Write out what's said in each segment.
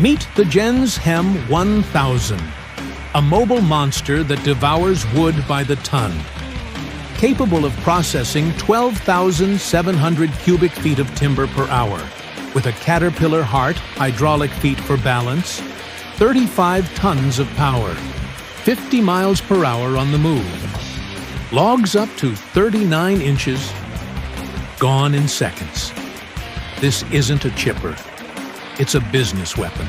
Meet the Gens Hem 1000, a mobile monster that devours wood by the ton. Capable of processing 12,700 cubic feet of timber per hour, with a caterpillar heart, hydraulic feet for balance, 35 tons of power, 50 miles per hour on the move. Logs up to 39 inches, gone in seconds. This isn't a chipper. It's a business weapon.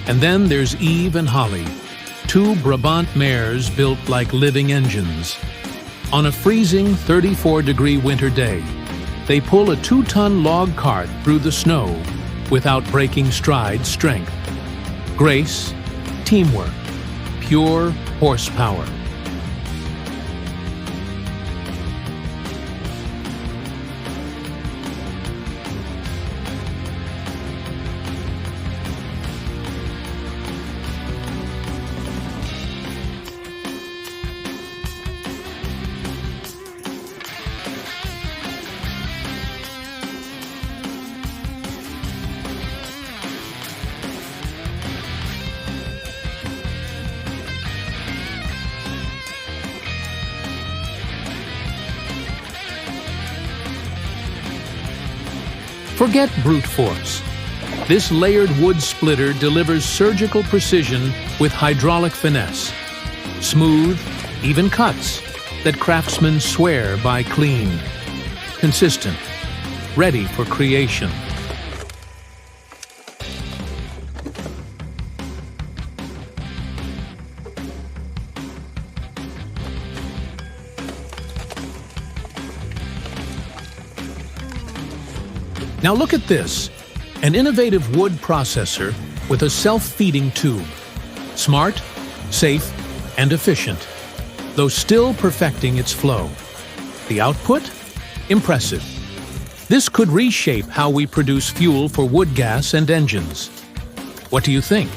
And then there's Eve and Holly, two Brabant mares built like living engines. On a freezing 34-degree winter day, they pull a 2-ton log cart through the snow without breaking stride strength. Grace, teamwork, pure horsepower. Forget brute force. This layered wood splitter delivers surgical precision with hydraulic finesse. Smooth, even cuts that craftsmen swear by clean. Consistent, ready for creation. Now look at this, an innovative wood processor with a self-feeding tube. Smart, safe, and efficient, though still perfecting its flow. The output? Impressive. This could reshape how we produce fuel for wood gas and engines. What do you think?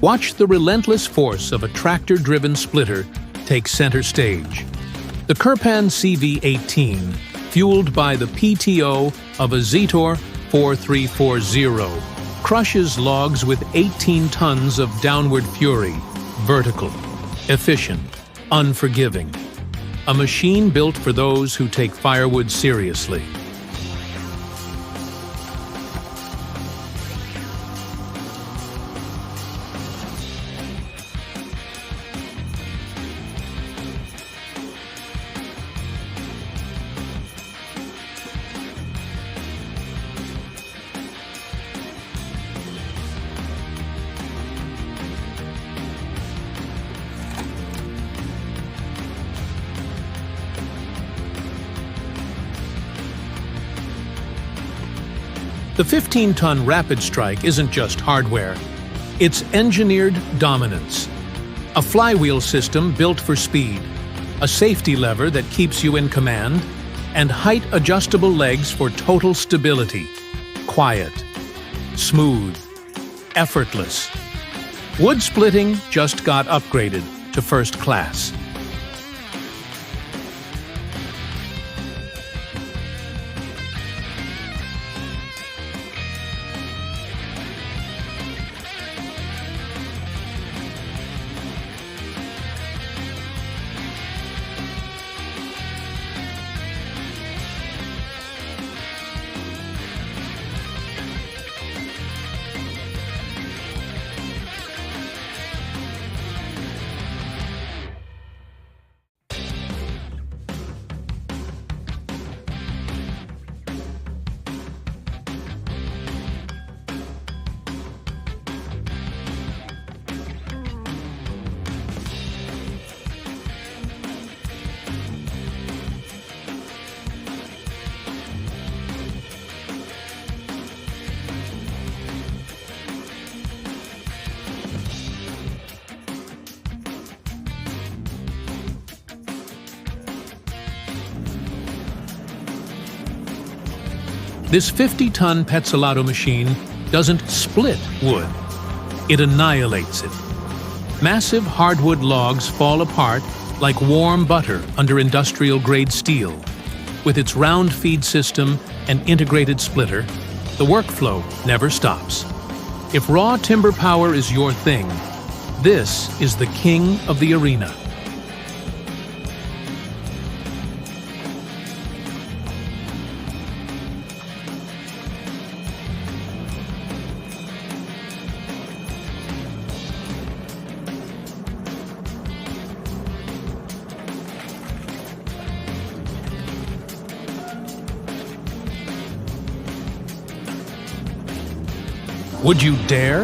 Watch the relentless force of a tractor-driven splitter take center stage. The Kirpan CV-18, fueled by the PTO of a Zetor 4340, crushes logs with 18 tons of downward fury, vertical, efficient, unforgiving. A machine built for those who take firewood seriously. The 15-ton Rapid Strike isn't just hardware. It's engineered dominance. A flywheel system built for speed, a safety lever that keeps you in command, and height-adjustable legs for total stability. Quiet, smooth, effortless. Wood splitting just got upgraded to first class. This 50-ton Petzolato machine doesn't split wood, it annihilates it. Massive hardwood logs fall apart like warm butter under industrial-grade steel. With its round feed system and integrated splitter, the workflow never stops. If raw timber power is your thing, this is the king of the arena. Would you dare?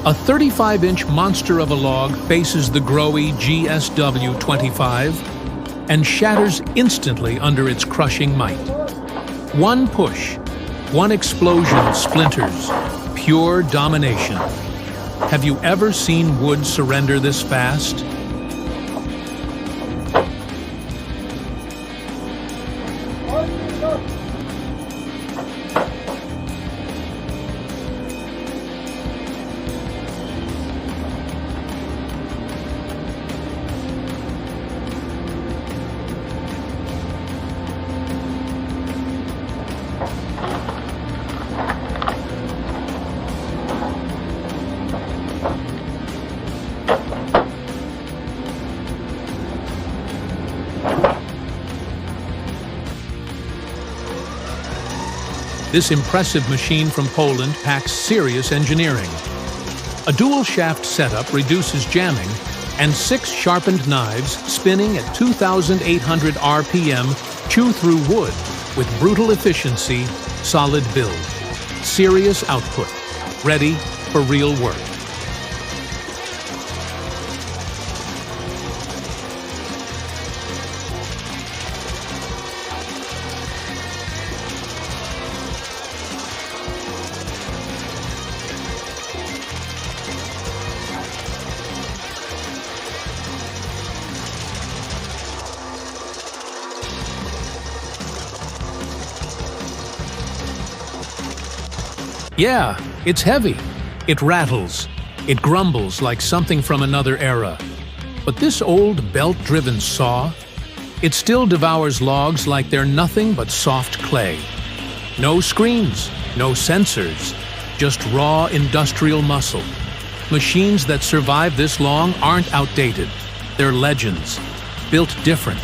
A 35-inch monster of a log faces the Growy GSW-25 and shatters instantly under its crushing might. One push, one explosion of splinters, pure domination. Have you ever seen wood surrender this fast? This impressive machine from Poland packs serious engineering. A dual-shaft setup reduces jamming, and 6 sharpened knives spinning at 2,800 RPM chew through wood with brutal efficiency, solid build. Serious output, ready for real work. Yeah, it's heavy. It rattles. It grumbles like something from another era. But this old belt-driven saw, it still devours logs like they're nothing but soft clay. No screens, no sensors, just raw industrial muscle. Machines that survive this long aren't outdated. They're legends, built different,